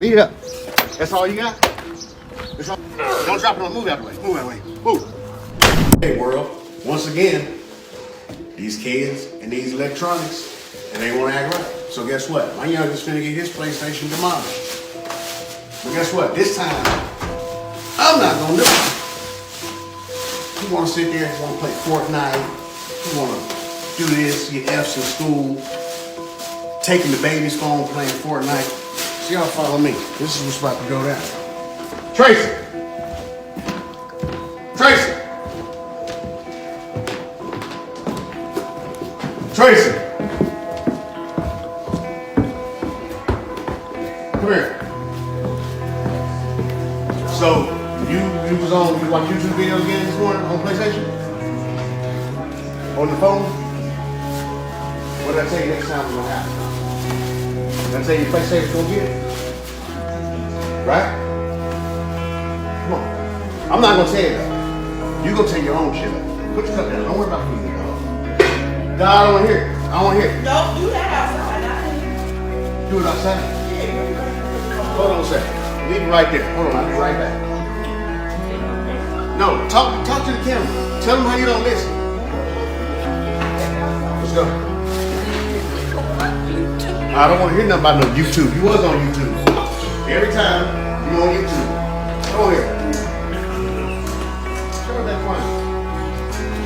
Beat it up. That's all you got? That's all. Don't drop it on. Move out of the way. Move out of the way. Move. Hey, world. Once again, these kids and these electronics, and they won't act right. So guess what? My youngest finna get his PlayStation demolished. But guess what? This time, I'm not gonna do it. He wanna sit there, he wanna play Fortnite, he wanna do this, get F's in school, taking the baby's phone, playing Fortnite. So y'all follow me. This is what's about to go down. Tracy! Tracy! Tracy! Come here. So, you watch YouTube videos again this morning on PlayStation? On the phone? What did I tell you next time we're gonna happen? Did I tell you PlayStation's gonna get it? Right? Come on. I'm not gonna tell you that. You gonna take your own shit up. Put your cup down. Don't worry about me, dog. No, I don't wanna hear it. I don't wanna hear it. Don't do that outside. Not in here. Do it outside? Yeah. Hold on a second. Leave it right there. Hold on, I'll be right back. No, talk to the camera. Tell them how you don't listen. Let's go. I don't want to hear nothing about no YouTube. You was on YouTube. Every time you on YouTube. Come on here. Shut up that phone.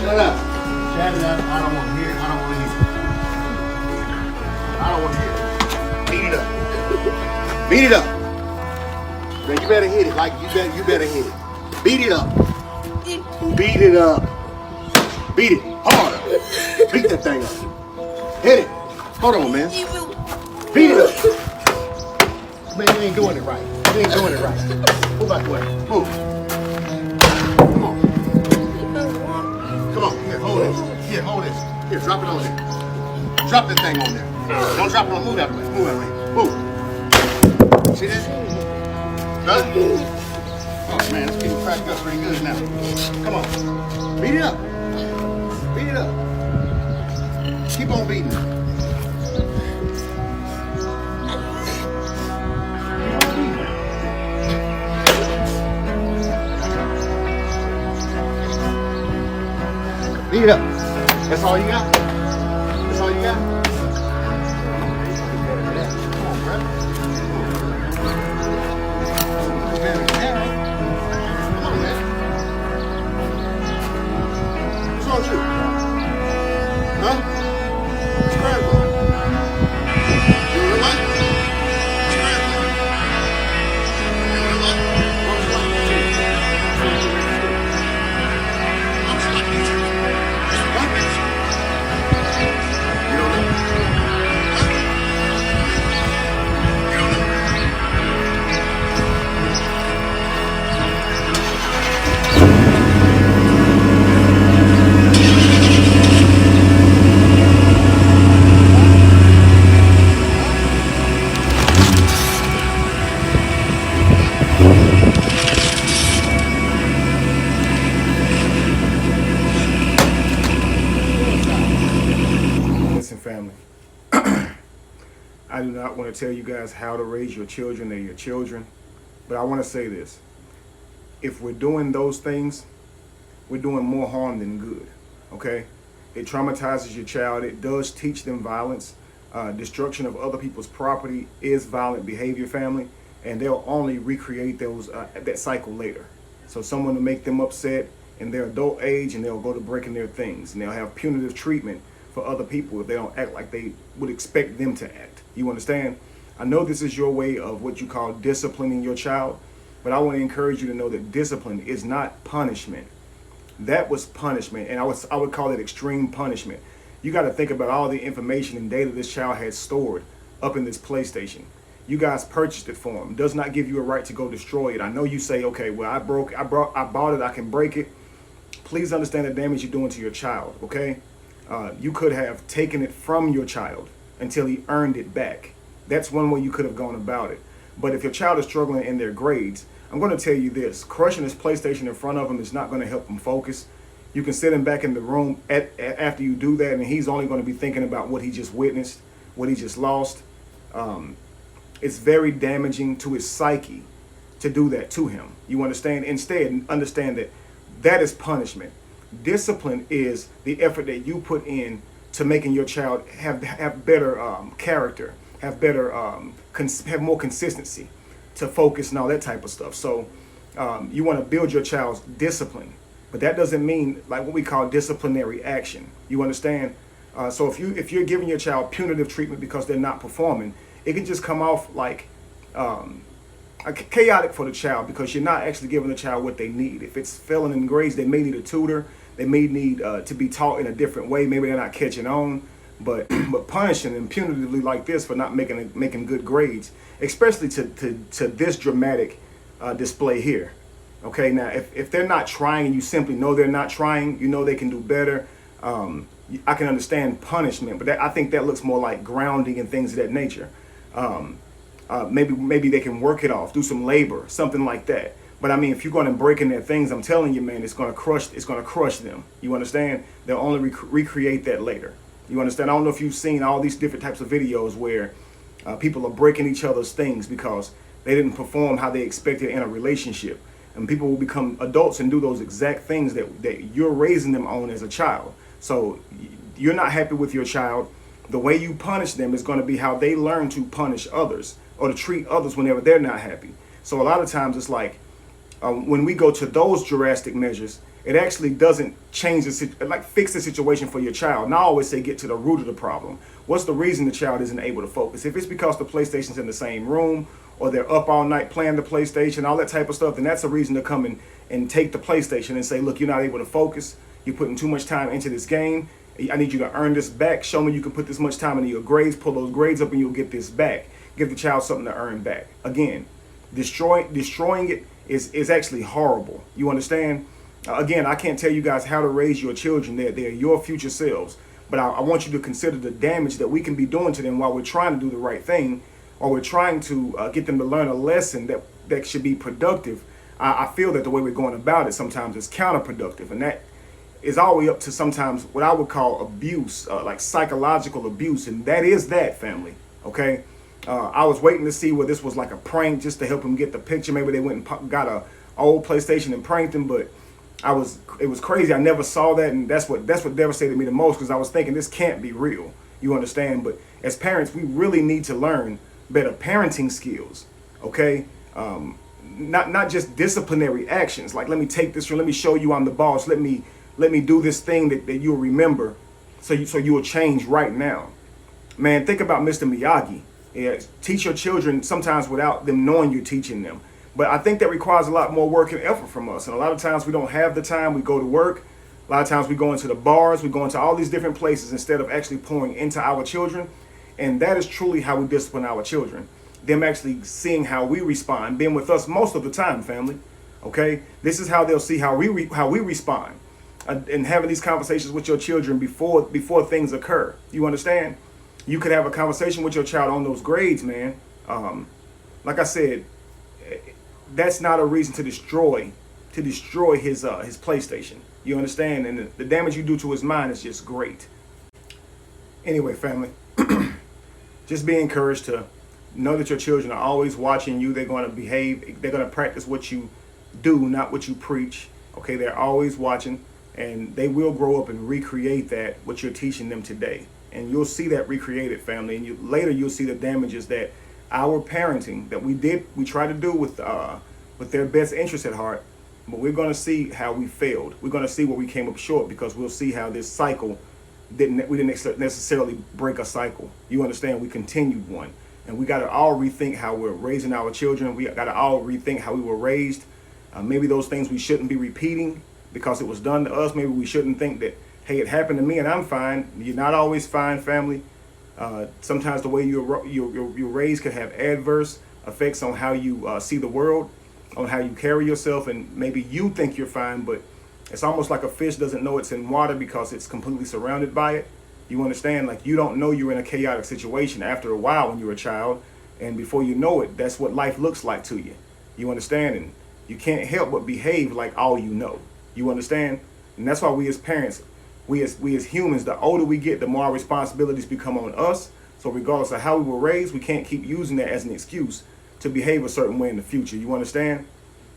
Shut up. Shut it up. I don't want to hear it. I don't want to hear it. I don't want to hear it. Beat it up. Beat it up. Man, you better hit it. Like you better hit it. Beat it up. Beat it up. Beat it hard. Beat that thing up. Hit it. Hold on, man. Beat it up. Man, you ain't doing it right. You ain't doing it right. Move out the way. Move. Come on. Come on. Here, hold this. Here, hold this. Here, drop it on there. Drop that thing on there. Don't drop it on. Move out the way. Move out the way. Move. See that? Done? Oh man, it's getting cracked up pretty good now. Come on. Beat it up. Beat it up. Keep on beating it. Beat it up. That's all you got? That's all you got? Come on, brother. Come on, man. What's wrong with you? Huh? What's the matter with you? You know what? What's the matter with you? You know what? What's the matter with you? What's the matter with you? Listen, family, I do not want to tell you guys how to raise your children. They're your children. But I want to say this. If we're doing those things, we're doing more harm than good, okay? It traumatizes your child. It does teach them violence. Destruction of other people's property is violent behavior, family, and they'll only recreate those that cycle later. So someone will make them upset in their adult age, and they'll go to breaking their things, and they'll have punitive treatment for other people if they don't act like they would expect them to act. You understand? I know this is your way of what you call disciplining your child, but I want to encourage you to know that discipline is not punishment. That was punishment, and I would call it extreme punishment. You got to think about all the information and data this child has stored up in this PlayStation. You guys purchased it for him. Does not give you a right to go destroy it. I know you say, okay, well, I bought it, I can break it. Please understand the damage you're doing to your child, okay? You could have taken it from your child until he earned it back. That's one way you could have gone about it. But if your child is struggling in their grades, I'm going to tell you this. Crushing this PlayStation in front of him is not going to help him focus. You can sit him back in the room after you do that, and he's only going to be thinking about what he just witnessed, what he just lost. it's very damaging to his psyche to do that to him. You understand? Instead, understand that that is punishment. Discipline is the effort that you put in to making your child have better character, have better have more consistency, to focus and all that type of stuff. So you want to build your child's discipline, but that doesn't mean like what we call disciplinary action. You understand? So if you're giving your child punitive treatment because they're not performing, it can just come off like chaotic for the child, because you're not actually giving the child what they need. If it's failing in grades, they may need a tutor. They may need to be taught in a different way. Maybe they're not catching on. But punishing them punitively like this for not making good grades, especially to this dramatic display here. Okay, now if they're not trying and you simply know they're not trying, you know they can do better. I can understand punishment, but I think that looks more like grounding and things of that nature. Maybe they can work it off, do some labor, something like that. But I mean, if you're going to break in their things, I'm telling you, man, it's going to crush them. You understand? They'll only recreate that later. You understand? I don't know if you've seen all these different types of videos where people are breaking each other's things because they didn't perform how they expected in a relationship. And people will become adults and do those exact things that you're raising them on as a child. So you're not happy with your child. The way you punish them is going to be how they learn to punish others or to treat others whenever they're not happy. So a lot of times it's like when we go to those drastic measures, it actually doesn't change fix the situation for your child. And I always say get to the root of the problem. What's the reason the child isn't able to focus? If it's because the PlayStation's in the same room, or they're up all night playing the PlayStation, all that type of stuff, then that's a reason to come in and take the PlayStation and say, look, you're not able to focus. You're putting too much time into this game. I need you to earn this back. Show me you can put this much time into your grades. Pull those grades up and you'll get this back. Give the child something to earn back. Again, destroying it is actually horrible. You understand? Again, I can't tell you guys how to raise your children. They're your future selves. But I want you to consider the damage that we can be doing to them while we're trying to do the right thing, or we're trying to get them to learn a lesson that should be productive. I feel that the way we're going about it sometimes is counterproductive. And that is all the way up to sometimes what I would call abuse, like psychological abuse. And that is that, family. Okay? I was waiting to see where this was like a prank just to help them get the picture. Maybe they went and got a old PlayStation and pranked him, but it was crazy. I never saw that, and that's what devastated me the most, because I was thinking this can't be real. You understand? But as parents, we really need to learn better parenting skills. Okay, not just disciplinary actions. Like, let me take this, let me show you I'm the boss. Let me do this thing that you'll remember, so you will change right now. Man, think about Mr. Miyagi. Yeah, teach your children sometimes without them knowing you're teaching them. But I think that requires a lot more work and effort from us. And a lot of times we don't have the time. We go to work. A lot of times we go into the bars. We go into all these different places instead of actually pouring into our children. And that is truly how we discipline our children. Them actually seeing how we respond, being with us most of the time, family. Okay? This is how they'll see how we respond. And having these conversations with your children before things occur. You understand? You could have a conversation with your child on those grades, man. Like I said, that's not a reason to destroy his PlayStation. You understand? And the damage you do to his mind is just great. Anyway, family, just be encouraged to know that your children are always watching you. They're going to behave. They're going to practice what you do, not what you preach. Okay, they're always watching, and they will grow up and recreate what you're teaching them today. And you'll see that recreated, family. And later you'll see the damages that our parenting that we try to do with their best interest at heart, but we're going to see how we failed. We're going to see where we came up short, because we'll see how this cycle we didn't necessarily break a cycle. You understand? We continued one, and we got to all rethink how we're raising our children. We got to all rethink how we were raised. Maybe those things we shouldn't be repeating because it was done to us. Maybe we shouldn't think that, hey, it happened to me and I'm fine. You're not always fine, family. Sometimes the way you're raised can have adverse effects on how you see the world, on how you carry yourself, and maybe you think you're fine, but it's almost like a fish doesn't know it's in water because it's completely surrounded by it. You understand? Like, you don't know you're in a chaotic situation after a while when you're a child, and before you know it, that's what life looks like to you. You understand? And you can't help but behave like all you know. You understand? And that's why we as parents, we as humans, the older we get, the more our responsibilities become on us. So regardless of how we were raised, we can't keep using that as an excuse to behave a certain way in the future. You understand?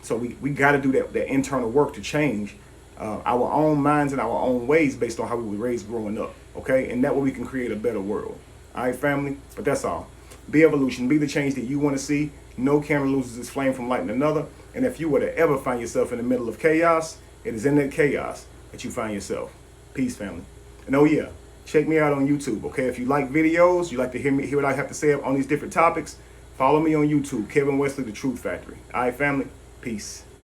So we got to do that internal work to change our own minds and our own ways based on how we were raised growing up. Okay? And that way we can create a better world. All right, family? But that's all. Be evolution. Be the change that you want to see. No camera loses its flame from lighting another. And if you were to ever find yourself in the middle of chaos, it is in that chaos that you find yourself. Peace, family. And oh yeah, check me out on YouTube, okay? If you like videos, you like to hear what I have to say on these different topics, follow me on YouTube, Kevin Wesley, The Truth Factory. All right, family? Peace.